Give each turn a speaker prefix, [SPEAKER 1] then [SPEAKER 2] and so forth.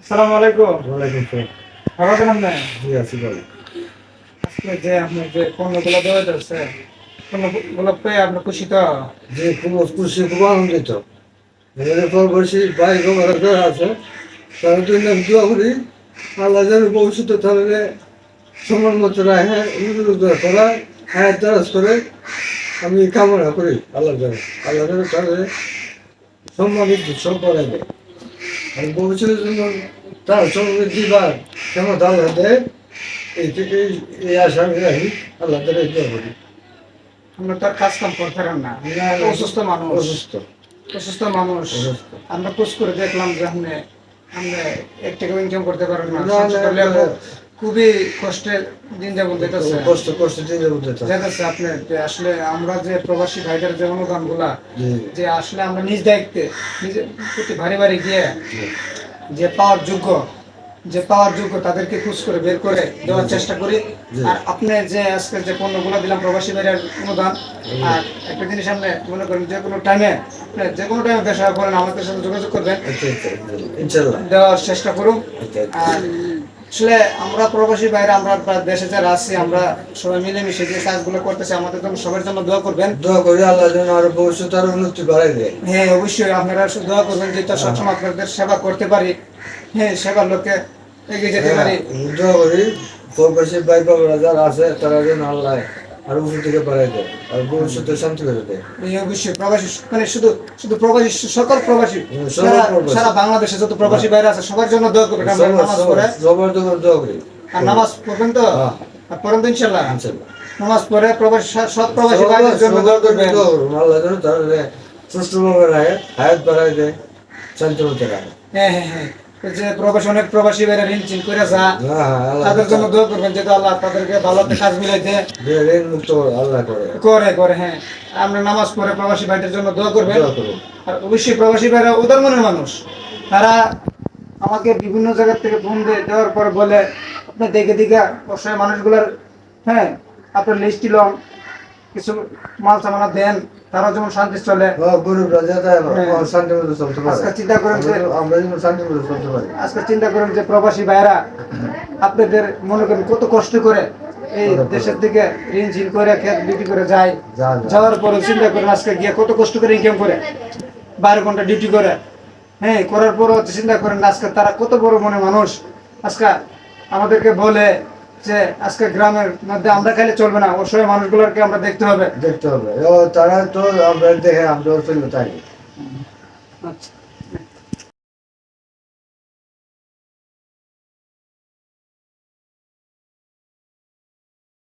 [SPEAKER 1] আসসালামু আলাইকুম।
[SPEAKER 2] ওয়ালাইকুম আসসালাম।
[SPEAKER 1] ভালো আছেন আপনি?
[SPEAKER 2] জি আছি ভালো।
[SPEAKER 1] আজকে যে আপনি যে পণ্যগুলো দেওয়া যাচ্ছে, পণ্যগুলো পেয়ে আপনি খুশি তো?
[SPEAKER 2] যে খুব খুশি, খুব আনন্দিত। এখানে প্রবাসী ভাই বোনেরা যারা আছে তাদের জন্য আমি দোয়া করি, আল্লাহ যেন ভবিষ্যতে তাহলে সম্মান মতো রাখে, করা হায়াত দারাজ করে আমি কামনা করি আল্লাহ যেন তাহলে সম্মানিত সব করা দেয়। আর ভবিষ্যতের জন্য তার সমৃদ্ধি বা কেমন আল্লাহ দেয়, এই থেকে এই আশা আমি রাখি, আল্লাহ তারা দোয়া করি।
[SPEAKER 1] আপনি তো আর কাজ কাম করতে পারেন না।
[SPEAKER 2] না,
[SPEAKER 1] অসুস্থ মানুষ।
[SPEAKER 2] অসুস্থ
[SPEAKER 1] অসুস্থ মানুষ।
[SPEAKER 2] অসুস্থ।
[SPEAKER 1] আমরা খোঁজ করে দেখলাম যে আপনি এক টাকা ইনকাম করতে পারেন না।
[SPEAKER 2] না,
[SPEAKER 1] সংসার
[SPEAKER 2] না,
[SPEAKER 1] করলে
[SPEAKER 2] না,
[SPEAKER 1] খুবই কষ্টের দিন যাপন যেতেছে।
[SPEAKER 2] কষ্ট দিনের মধ্যে
[SPEAKER 1] যেতেছে আপনি যে আসলে আমরা যে প্রবাসী ভাইদের যে অনুদান গুলা,
[SPEAKER 2] জি
[SPEAKER 1] যে আসলে আমরা নিজ দায়িত্বে নিজের প্রতি ভারী ভারী গিয়ে
[SPEAKER 2] জি
[SPEAKER 1] যে পাওয়ার যোগ্য তাদেরকে খোঁজ করে বের করে দেওয়ার চেষ্টা করি।
[SPEAKER 2] জি।
[SPEAKER 1] আর আপনি যে আজকে যে পণ্যগুলো দিলাম প্রবাসী বাইরের অনুদান, আর একটা জিনিস আপনি মনে করেন যে কোনো টাইমে দেশে করেন আমাদের সাথে যোগাযোগ করবেন,
[SPEAKER 2] আচ্ছা আচ্ছা, ইনশাল্লাহ।
[SPEAKER 1] দেওয়ার চেষ্টা করুন।
[SPEAKER 2] আচ্ছা আচ্ছা।
[SPEAKER 1] আর আসলে আমরা প্রবাসী বাইরে আমরা দেশে যারা আছি আমরা সবাই মিলেমিশে যে কাজগুলো করতেছি আমাদের জন্য সবার জন্য দোয়া করবেন।
[SPEAKER 2] দোয়া করি আল্লাহ যেন আরো ভবিষ্যতে আরো উন্নতি বাড়াই দেয়।
[SPEAKER 1] হ্যাঁ অবশ্যই আপনারা দোয়া করবেন যে তার সবসময় আপনাদের সেবা করতে পারি, হ্যাঁ সেবার লোককে এগিয়ে যেতে পারি।
[SPEAKER 2] দোয়া করি প্রবাসী ভাই বাবারা যারা আছে তারা যেন আল্লাহ আরো উন্নতি থেকে বাড়াই দেয় আর ভবিষ্যতে শান্তি করে দেয়।
[SPEAKER 1] এই অবশ্যই প্রবাসী মানে শুধু শুধু প্রবাসী সকল প্রবাসী
[SPEAKER 2] সকল প্রবাসী।
[SPEAKER 1] সারা বাংলাদেশে যত প্রবাসী বাইরে আছে সবার জন্য দোয়া করবেন। আমরা নামাজ পড়ে
[SPEAKER 2] সবার জন্য দোয়া করি।
[SPEAKER 1] আর নামাজ পড়বেন তো,
[SPEAKER 2] হ্যাঁ।
[SPEAKER 1] আর পড়েন তো ইনশাল্লাহ।
[SPEAKER 2] ইনশাল্লাহ।
[SPEAKER 1] নামাজ পড়ে প্রবাসী সব প্রবাসী ভাইদের জন্য দোয়া করবেন।
[SPEAKER 2] দোয়া করুন আল্লাহ যেন তাহলে সুষ্ঠুভাবে রাখে, হায়াত বাড়াই দেয়, শান্তি মতো রাখে।
[SPEAKER 1] হ্যাঁ হ্যাঁ হ্যাঁ, এই যে প্রবাসী প্রবাসী বাইরে ঋণ চিন করে যা
[SPEAKER 2] আল্লাহ
[SPEAKER 1] তাদের জন্য দোয়া করবেন যেটা আল্লাহ তাদেরকে ভালো একটা কাজ মিলাই দেয়।
[SPEAKER 2] ঋণ মুক্ত আল্লাহ করে।
[SPEAKER 1] করে করে হ্যাঁ, আমরা নামাজ পড়ে প্রবাসী ভাইদের জন্য দোয়া করবেন।
[SPEAKER 2] দোয়া করুন।
[SPEAKER 1] আর অবশ্যই প্রবাসী ভাইরা উদার মনের মানুষ, তারা আমাকে বিভিন্ন জায়গা থেকে ফোন দেওয়ার পরে বলে আপনি দেখে দেখে অসহায় মানুষগুলোর, হ্যাঁ আপনার লিস্ট লন, কিছু মাল সামানা দেন, তারা যেমন শান্তি চলে।
[SPEAKER 2] গরিবরা যাতে শান্তি মতো চলতে পারে।
[SPEAKER 1] আজকে চিন্তা করেন যে
[SPEAKER 2] আমরা যেন শান্তি মতো চলতে পারি।
[SPEAKER 1] আজকে চিন্তা করেন যে প্রবাসী ভাইরা আপনাদের মনে করেন কত কষ্ট করে এই দেশের দিকে ঋণ ঝিন করে খেত বিক্রি করে যায়, যাওয়ার পরে চিন্তা করেন আজকে গিয়ে কত কষ্ট করে ইনকাম করে 12 ঘন্টা ডিউটি করে, হ্যাঁ করার পরও চিন্তা করেন আজকে তারা কত বড় মনে মানুষ। আজকে আমাদেরকে বলে যে আজকে গ্রামের মধ্যে আমরা খাইলে চলবে না, অসহায় মানুষগুলোকে আমরা দেখতে হবে।
[SPEAKER 2] তারা তো আমরা দেখে আমরা চলতে থাকি।
[SPEAKER 1] আচ্ছা।